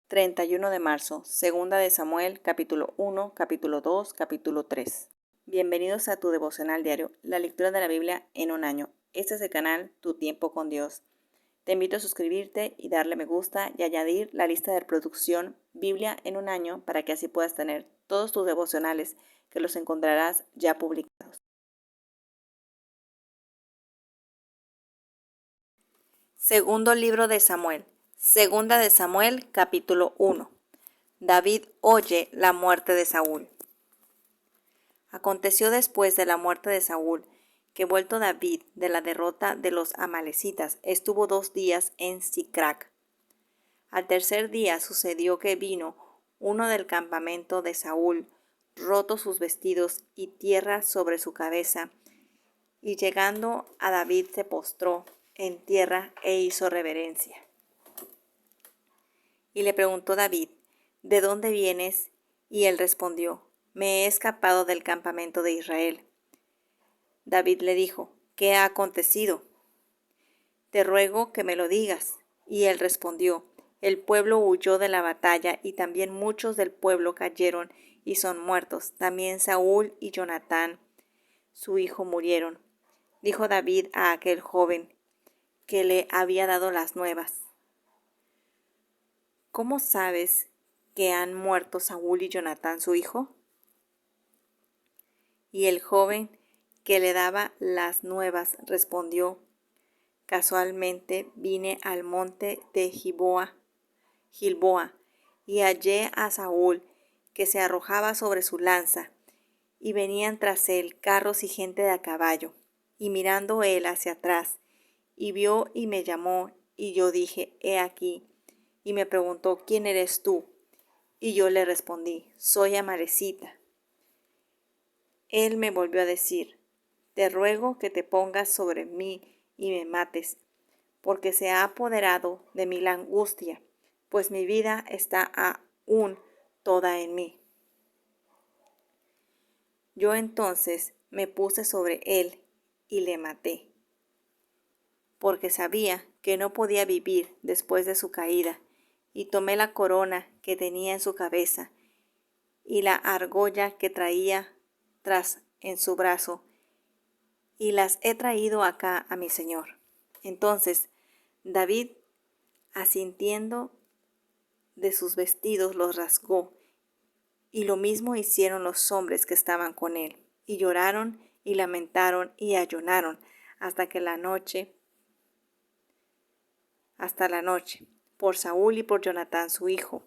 31 de marzo, Segunda de Samuel, capítulo 1, capítulo 2, capítulo 3. Bienvenidos a tu devocional diario, la lectura de la Biblia en un año. Este es el canal Tu Tiempo con Dios. Te invito a suscribirte y darle me gusta y añadir la lista de reproducción Biblia en un año para que así puedas tener todos tus devocionales que los encontrarás ya publicados. Segundo libro de Samuel. Segunda de Samuel, capítulo 1. David oye la muerte de Saúl. Aconteció después de la muerte de Saúl, que vuelto David de la derrota de los amalecitas, estuvo 2 días en Siclac. Al tercer día sucedió que vino uno del campamento de Saúl, roto sus vestidos y tierra sobre su cabeza, y llegando a David se postró en tierra e hizo reverencia. Y le preguntó David, ¿de dónde vienes? Y él respondió, me he escapado del campamento de Israel. David le dijo, ¿qué ha acontecido? Te ruego que me lo digas. Y él respondió, el pueblo huyó de la batalla y también muchos del pueblo cayeron y son muertos. También Saúl y Jonatán, su hijo, murieron. Dijo David a aquel joven que le había dado las nuevas, ¿cómo sabes que han muerto Saúl y Jonatán, su hijo? Y el joven que le daba las nuevas respondió, casualmente vine al monte de Gilboa, y hallé a Saúl que se arrojaba sobre su lanza, y venían tras él carros y gente de a caballo. Y mirando él hacia atrás, y vio y me llamó, y yo dije, he aquí, y me preguntó, ¿quién eres tú? Y yo le respondí, soy Amalecita. Él me volvió a decir, te ruego que te pongas sobre mí y me mates, porque se ha apoderado de mí la angustia, pues mi vida está aún toda en mí. Yo entonces me puse sobre él y le maté, porque sabía que no podía vivir después de su caída, y tomé la corona que tenía en su cabeza y la argolla que traía tras en su brazo, y las he traído acá a mi señor. Entonces David, asintiendo de sus vestidos, los rasgó, y lo mismo hicieron los hombres que estaban con él, y lloraron y lamentaron y ayunaron hasta la noche, por Saúl y por Jonatán su hijo,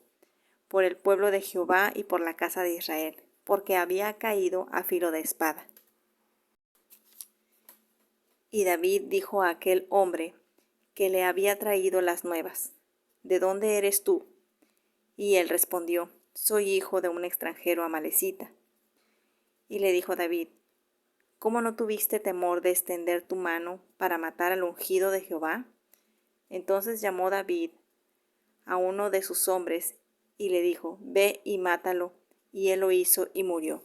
por el pueblo de Jehová y por la casa de Israel, porque había caído a filo de espada. Y David dijo a aquel hombre que le había traído las nuevas, ¿de dónde eres tú? Y él respondió, soy hijo de un extranjero amalecita. Y le dijo David, ¿cómo no tuviste temor de extender tu mano para matar al ungido de Jehová? Entonces llamó David a uno de sus hombres y le dijo, ve y mátalo. Y él lo hizo y murió.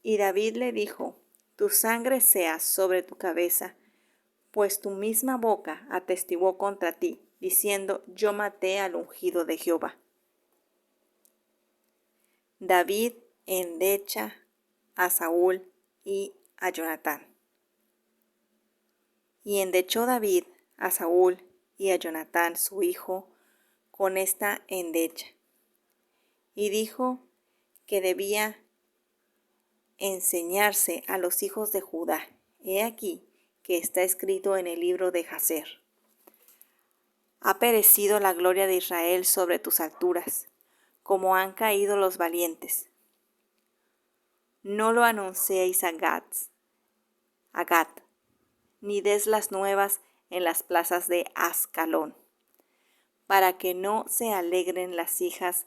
Y David le dijo, tu sangre sea sobre tu cabeza, pues tu misma boca atestiguó contra ti, diciendo, yo maté al ungido de Jehová. David endecha a Saúl y a Jonatán. Y endechó David a Saúl y a Jonatán su hijo con esta endecha. Y dijo que debía enseñarse a los hijos de Judá. He aquí que está escrito en el libro de Jaser. Ha perecido la gloria de Israel sobre tus alturas, como han caído los valientes. No lo anunciéis a Gat, ni des las nuevas en las plazas de Ascalón, para que no se alegren las hijas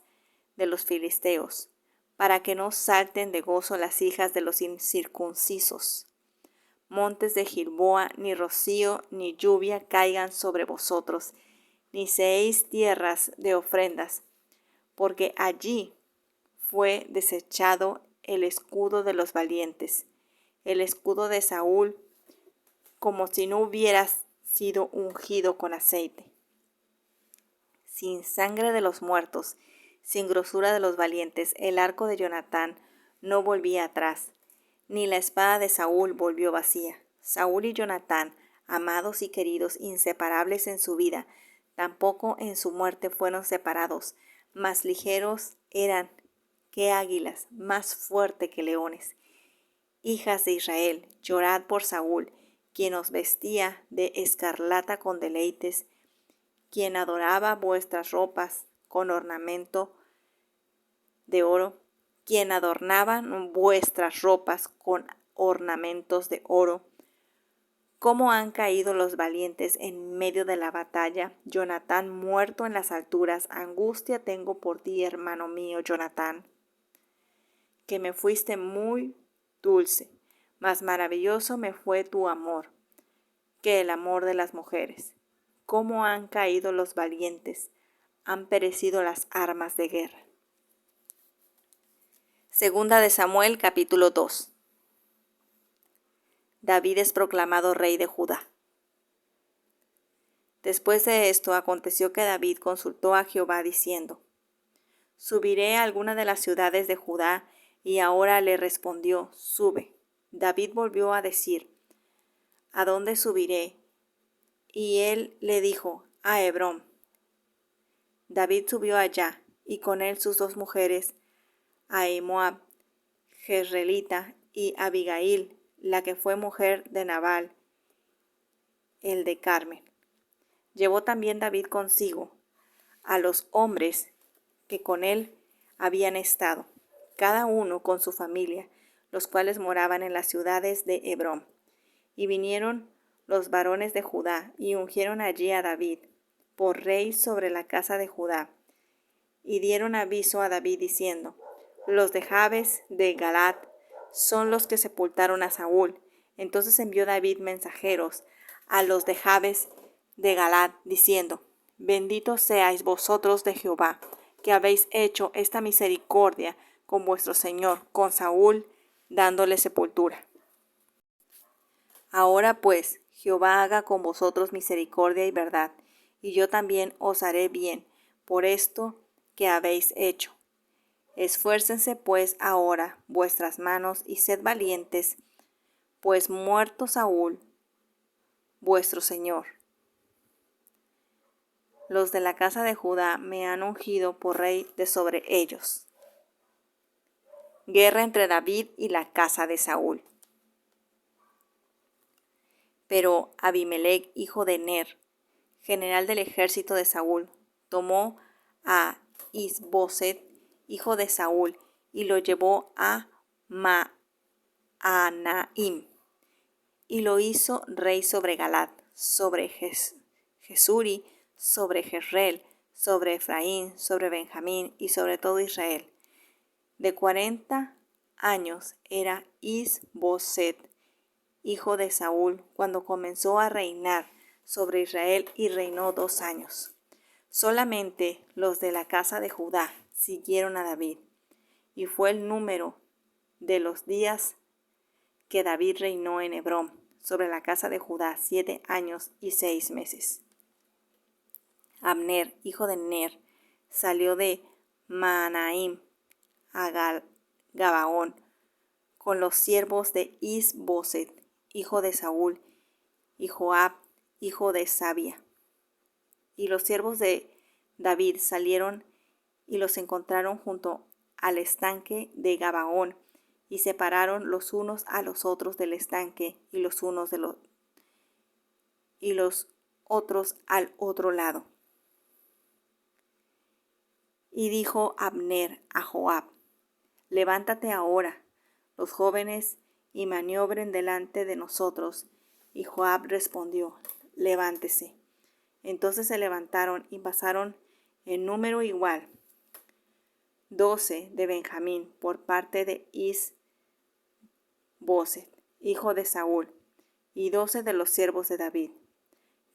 de los filisteos, para que no salten de gozo las hijas de los incircuncisos. Montes de Gilboa, ni rocío ni lluvia caigan sobre vosotros, ni seáis tierras de ofrendas, porque allí fue desechado el escudo de los valientes, el escudo de Saúl, como si no hubieras sido ungido con aceite. sin sangre de los muertos, sin grosura de los valientes, el arco de Jonatán no volvía atrás, ni la espada de Saúl volvió vacía. Saúl y Jonatán, amados y queridos, inseparables en su vida, tampoco en su muerte fueron separados, más ligeros eran que águilas, más fuerte que leones. Hijas de Israel, llorad por Saúl, quien os vestía de escarlata con deleites, quien adoraba vuestras ropas con ornamento de oro, quien adornaba vuestras ropas con ornamentos de oro. ¿Cómo han caído los valientes en medio de la batalla? Jonatán muerto en las alturas. Angustia tengo por ti, hermano mío, Jonatán, que me fuiste muy dulce, mas maravilloso me fue tu amor, que el amor de las mujeres. ¿Cómo han caído los valientes? Han perecido las armas de guerra. Segunda de Samuel, capítulo 2. David es proclamado rey de Judá. Después de esto aconteció que David consultó a Jehová diciendo: ¿Subiré a alguna de las ciudades de Judá? Y ahora le respondió: Sube. David volvió a decir: ¿A dónde subiré? Y él le dijo: a Hebrón. David subió allá, y con él sus dos mujeres, Ahinoam, Jezreelita, y Abigail, la que fue mujer de Nabal, el de Carmel. Llevó también David consigo a los hombres que con él habían estado, cada uno con su familia, los cuales moraban en las ciudades de Hebrón. Y vinieron los varones de Judá, y ungieron allí a David por rey sobre la casa de Judá. Y dieron aviso a David diciendo: los de Jabes de Galaad son los que sepultaron a Saúl. Entonces envió David mensajeros a los de Jabes de Galaad, diciendo: benditos seáis vosotros de Jehová, que habéis hecho esta misericordia con vuestro señor, con Saúl, dándole sepultura. Ahora pues, Jehová haga con vosotros misericordia y verdad, y yo también os haré bien por esto que habéis hecho. Esfuércense pues ahora vuestras manos y sed valientes, pues muerto Saúl, vuestro señor, los de la casa de Judá me han ungido por rey de sobre ellos. Guerra entre David y la casa de Saúl. Pero Abimelec, hijo de Ner, general del ejército de Saúl, tomó a Is-Boset, hijo de Saúl, y lo llevó a Maanaim, y lo hizo rey sobre Galaad, sobre Jesuri, sobre Jezreel, sobre Efraín, sobre Benjamín y sobre todo Israel. De 40 años era Is-Boset, hijo de Saúl, cuando comenzó a reinar sobre Israel, y reinó 2 años. Solamente los de la casa de Judá siguieron a David, y fue el número de los días que David reinó en Hebrón sobre la casa de Judá 7 años y 6 meses. Abner, hijo de Ner, salió de Maanaim a Gabaón con los siervos de Is-Boset, hijo de Saúl, y Joab, hijo de Sabia. Y los siervos de David salieron y los encontraron junto al estanque de Gabaón, y separaron los unos a los otros del estanque, y los unos y los otros al otro lado. Y dijo Abner a Joab: levántate ahora, los jóvenes, y maniobren delante de nosotros. Y Joab respondió: levántese. Entonces se levantaron y pasaron en número igual 12 de Benjamín por parte de Is-Boset, hijo de Saúl, y 12 de los siervos de David.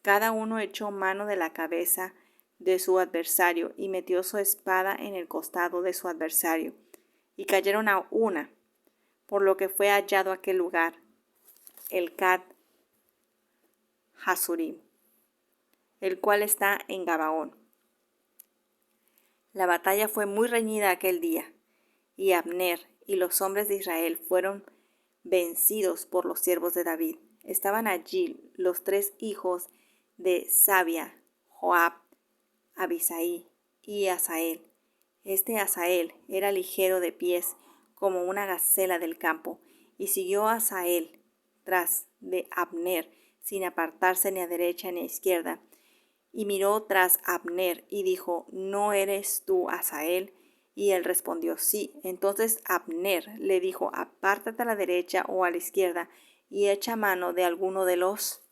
Cada uno echó mano de la cabeza de su adversario y metió su espada en el costado de su adversario, y cayeron a una, por lo que fue hallado aquel lugar, el Cat Hasurim, el cual está en Gabaón. La batalla fue muy reñida aquel día, y Abner y los hombres de Israel fueron vencidos por los siervos de David. Estaban allí los 3 hijos de Sabia, Joab, Abisai y Asael. Este Asael era ligero de pies como una gacela del campo, y siguió a Asael tras de Abner, sin apartarse ni a derecha ni a izquierda. Y miró tras Abner y dijo: ¿No eres tú Asael? Y él respondió: sí. Entonces Abner le dijo: apártate a la derecha o a la izquierda, y echa mano de alguno de los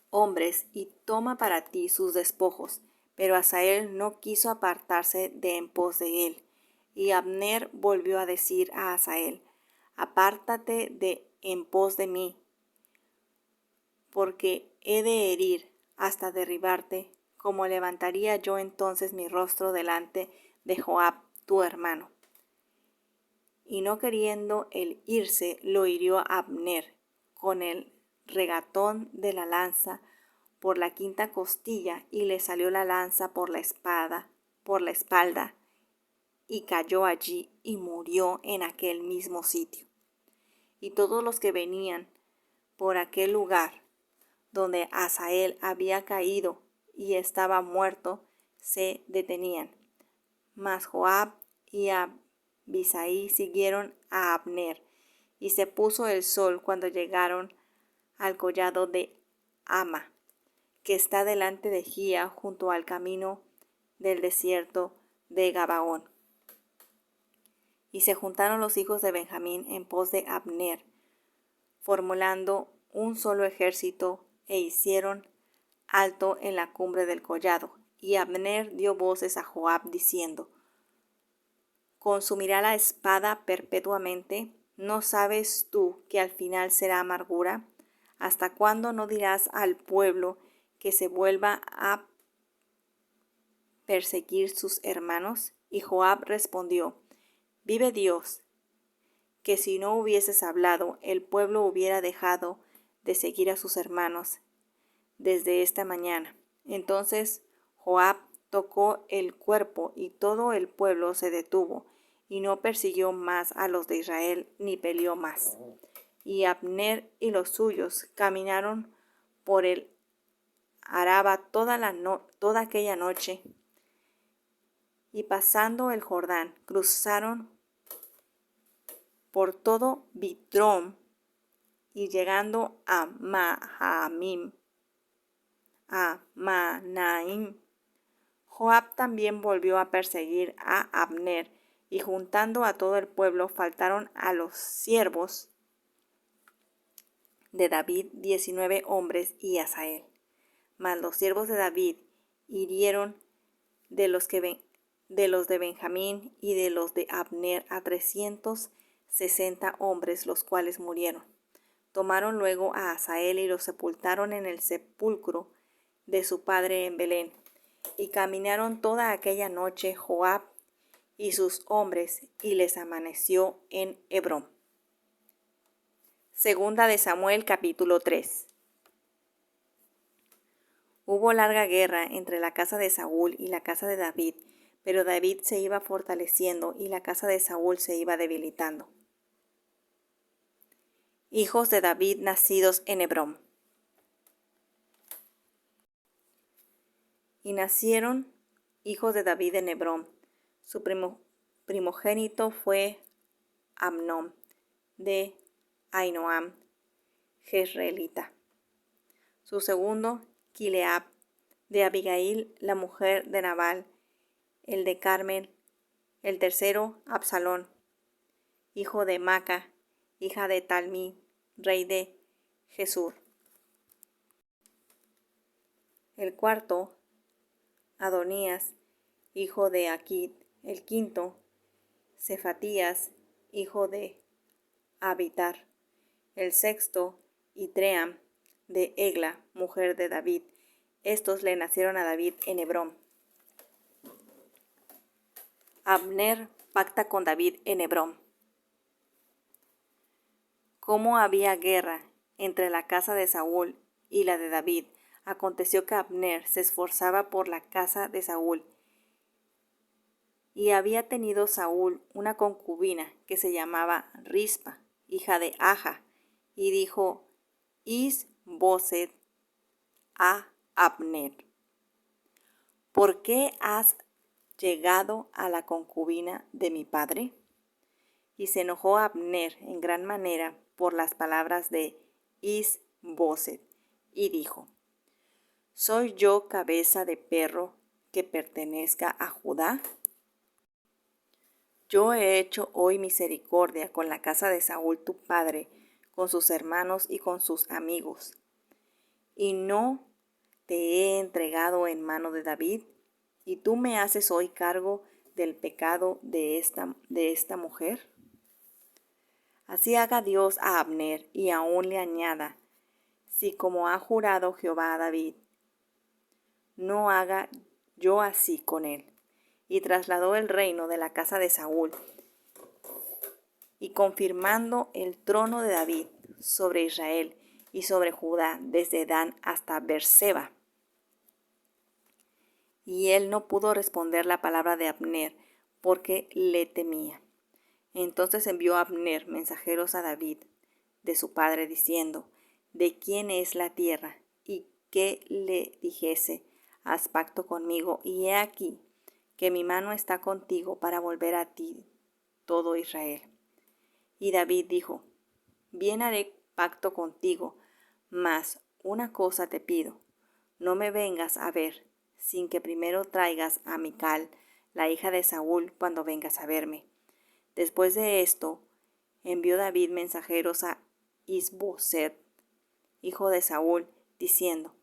hombres, y toma para ti sus despojos. Pero Asael no quiso apartarse de en pos de él. Y Abner volvió a decir a Asael: apártate de en pos de mí, porque he de herir hasta derribarte, como levantaría yo entonces mi rostro delante de Joab tu hermano. Y no queriendo él irse, lo hirió a Abner con el regatón de la lanza por la quinta costilla, y le salió la lanza por la espalda, y cayó allí y murió en aquel mismo sitio. Y todos los que venían por aquel lugar donde Asael había caído y estaba muerto, se detenían. Mas Joab y Abisai siguieron a Abner, y se puso el sol cuando llegaron al collado de Ama, que está delante de Gía, junto al camino del desierto de Gabaón. Y se juntaron los hijos de Benjamín en pos de Abner, formulando un solo ejército, e hicieron alto en la cumbre del collado. Y Abner dio voces a Joab diciendo: ¿consumirá la espada perpetuamente? ¿No sabes tú que al final será amargura? ¿Hasta cuándo no dirás al pueblo que se vuelva a perseguir sus hermanos? Y Joab respondió: vive Dios, que si no hubieses hablado, el pueblo hubiera dejado de seguir a sus hermanos desde esta mañana. Entonces Joab tocó el cuerpo, y todo el pueblo se detuvo, y no persiguió más a los de Israel, ni peleó más. Y Abner y los suyos caminaron por el Araba toda aquella noche, y pasando el Jordán, cruzaron por todo Bitrón, y llegando a Manaim, Joab también volvió a perseguir a Abner, y juntando a todo el pueblo faltaron a los siervos de David 19 hombres y Asael. Mas los siervos de David hirieron de los de Benjamín y de los de Abner a 360 hombres, los cuales murieron. Tomaron luego a Asael y lo sepultaron en el sepulcro de su padre en Belén. Y caminaron toda aquella noche Joab y sus hombres, y les amaneció en Hebrón. Segunda de Samuel, capítulo 3. Hubo larga guerra entre la casa de Saúl y la casa de David, pero David se iba fortaleciendo y la casa de Saúl se iba debilitando. Hijos de David nacidos en Hebrón. Y nacieron hijos de David en Hebrón. Su primogénito fue Amnón, de Ainoam, jezreelita. Su segundo, Kileab, de Abigail, la mujer de Nabal, el de Carmel. El tercero, Absalón, hijo de Maca, hija de Talmí, rey de Gesur. El cuarto, Adonías, hijo de Aquit. El quinto, Cefatías, hijo de Abitar. El sexto, Itream, de Egla, mujer de David. Estos le nacieron a David en Hebrón. Abner pacta con David en Hebrón. Como había guerra entre la casa de Saúl y la de David, aconteció que Abner se esforzaba por la casa de Saúl, Y había tenido Saúl una concubina que se llamaba Rispa, hija de Aja, y dijo Is-Boseth a Abner: ¿por qué has llegado a la concubina de mi padre? Y se enojó Abner en gran manera por las palabras de Is-Boseth, y dijo: ¿soy yo cabeza de perro que pertenezca a Judá? Yo he hecho hoy misericordia con la casa de Saúl tu padre, con sus hermanos y con sus amigos, y no te he entregado en mano de David, y tú me haces hoy cargo del pecado de esta mujer. Así haga Dios a Abner, y aún le añada, si como ha jurado Jehová a David, no haga yo así con él. Y trasladó el reino de la casa de Saúl, y confirmando el trono de David sobre Israel y sobre Judá desde Dan hasta Beerseba. Y él no pudo responder la palabra de Abner, porque le temía. Entonces envió Abner mensajeros a David de su padre, diciendo: ¿de quién es la tierra? Y que le dijese: haz pacto conmigo, y he aquí que mi mano está contigo para volver a ti todo Israel. Y David dijo: bien haré pacto contigo, mas una cosa te pido: no me vengas a ver, sin que primero traigas a Mical, la hija de Saúl, cuando vengas a verme. Después de esto, envió David mensajeros a Is-Boseth, hijo de Saúl, diciendo: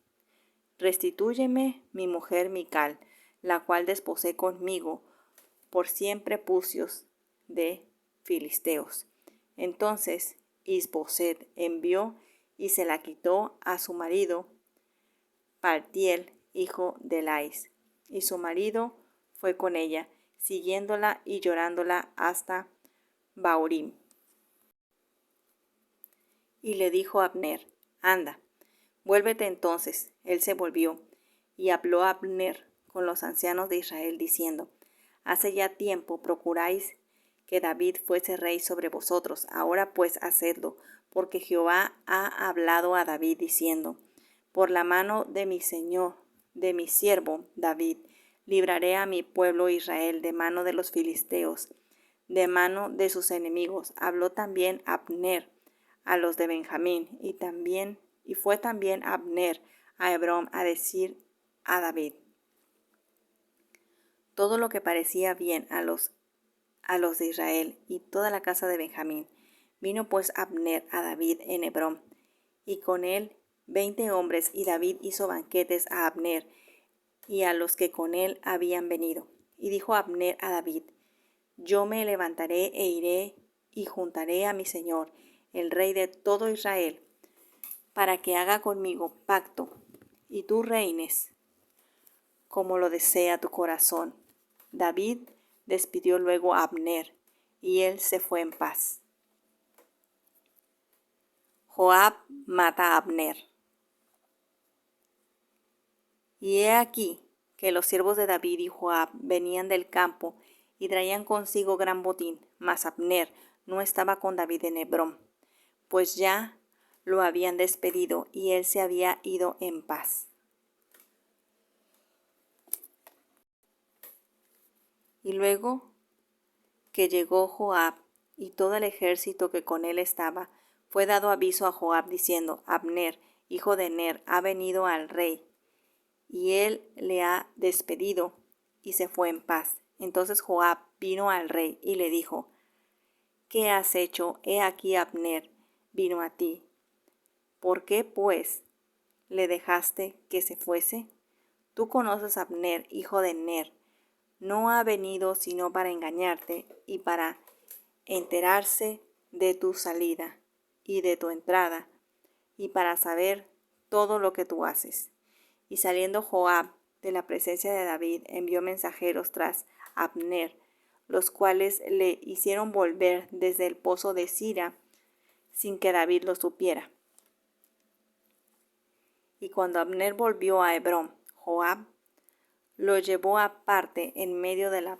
restitúyeme mi mujer Mical, la cual desposé conmigo por 100 prepucios de filisteos. Entonces Is-Boseth envió y se la quitó a su marido Paltiel, hijo de Lais, y su marido fue con ella, siguiéndola y llorándola hasta Bahurim. Y le dijo a Abner: anda, vuélvete entonces. Él se volvió, y habló Abner con los ancianos de Israel, diciendo: hace ya tiempo procuráis que David fuese rey sobre vosotros, ahora pues hacedlo, porque Jehová ha hablado a David, diciendo: por la mano de mi señor, de mi siervo David, libraré a mi pueblo Israel de mano de los filisteos, de mano de sus enemigos. Habló también Abner a los de Benjamín, y fue también Abner a Hebrón a decir a David todo lo que parecía bien a los de Israel y toda la casa de Benjamín. Vino pues Abner a David en Hebrón, y con él 20 hombres, y David hizo banquetes a Abner y a los que con él habían venido. Y dijo Abner a David: yo me levantaré e iré y juntaré a mi señor, el rey de todo Israel, para que haga conmigo pacto, y tú reines como lo desea tu corazón. David despidió luego a Abner, y él se fue en paz. Joab mata a Abner. Y he aquí que los siervos de David y Joab venían del campo y traían consigo gran botín, mas Abner no estaba con David en Hebrón, pues ya lo habían despedido y él se había ido en paz. Y luego que llegó Joab y todo el ejército que con él estaba, fue dado aviso a Joab diciendo: Abner, hijo de Ner, ha venido al rey, y él le ha despedido y se fue en paz. Entonces Joab vino al rey y le dijo: ¿qué has hecho? He aquí Abner vino a ti. ¿Por qué, pues, le dejaste que se fuese? Tú conoces a Abner, hijo de Ner. No ha venido sino para engañarte y para enterarse de tu salida y de tu entrada, y para saber todo lo que tú haces. Y saliendo Joab de la presencia de David, envió mensajeros tras Abner, los cuales le hicieron volver desde el pozo de Sira, sin que David lo supiera. Y cuando Abner volvió a Hebrón, Joab lo llevó aparte en medio de la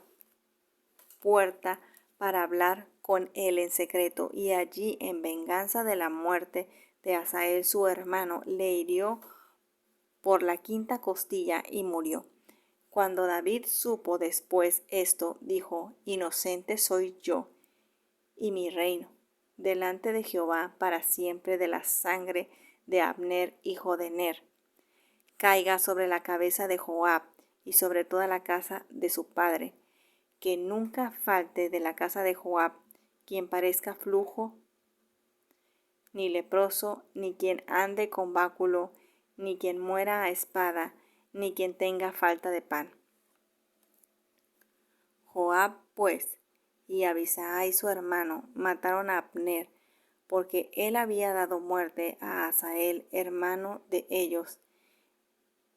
puerta para hablar con él en secreto, y allí, en venganza de la muerte de Asael su hermano, le hirió por la quinta costilla y murió. Cuando David supo después esto, dijo: Inocente soy yo y mi reino delante de Jehová para siempre de la sangre de Abner, hijo de Ner. Caiga sobre la cabeza de Joab y sobre toda la casa de su padre, que nunca falte de la casa de Joab quien parezca flujo, ni leproso, ni quien ande con báculo, ni quien muera a espada, ni quien tenga falta de pan. Joab, pues, y Abisai su hermano mataron a Abner, porque él había dado muerte a Asael, hermano de ellos,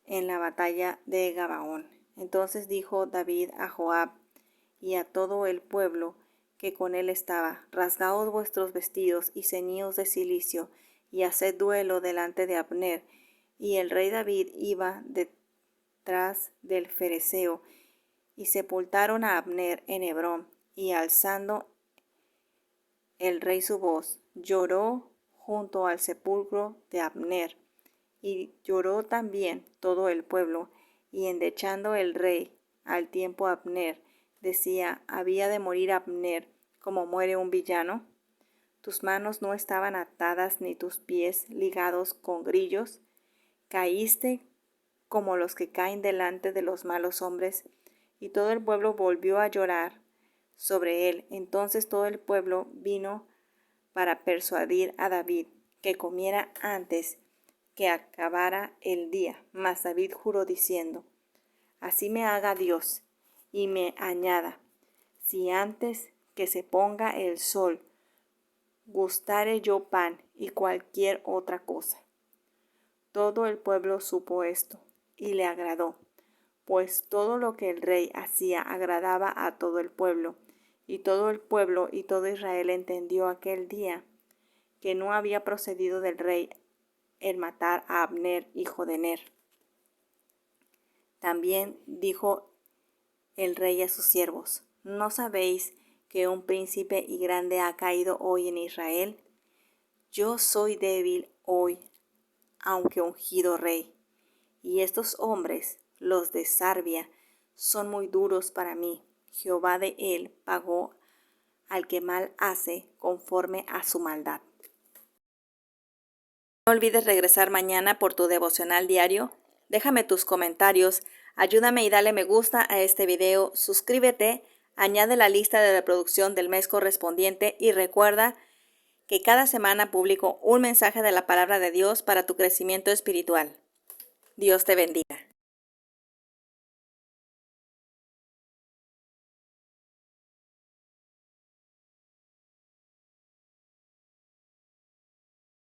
en la batalla de Gabaón. Entonces dijo David a Joab y a todo el pueblo que con él estaba: rasgaos vuestros vestidos y ceñíos de cilicio, y haced duelo delante de Abner. Y el rey David iba detrás del fereceo, y sepultaron a Abner en Hebrón. Y alzando el rey su voz, lloró junto al sepulcro de Abner. Y lloró también todo el pueblo, y endechando el rey al tiempo a Abner, decía: ¿había de morir Abner como muere un villano? ¿Tus manos no estaban atadas ni tus pies ligados con grillos? ¿Caíste como los que caen delante de los malos hombres? Y todo el pueblo volvió a llorar sobre él. Entonces todo el pueblo vino para persuadir a David que comiera antes que acabara el día. Mas David juró diciendo: así me haga Dios y me añada, si antes que se ponga el sol gustare yo pan y cualquier otra cosa. Todo el pueblo supo esto y le agradó, pues todo lo que el rey hacía agradaba a todo el pueblo. Y todo el pueblo y todo Israel entendió aquel día que no había procedido del rey el matar a Abner, hijo de Ner. También dijo el rey a sus siervos: ¿no sabéis que un príncipe y grande ha caído hoy en Israel? Yo soy débil hoy, aunque ungido rey, y estos hombres, los de Sarbia, son muy duros para mí. Jehová de él pagó al que mal hace conforme a su maldad. No olvides regresar mañana por tu devocional diario. Déjame tus comentarios, ayúdame y dale me gusta a este video, suscríbete, añade la lista de reproducción del mes correspondiente y recuerda que cada semana publico un mensaje de la palabra de Dios para tu crecimiento espiritual. Dios te bendiga.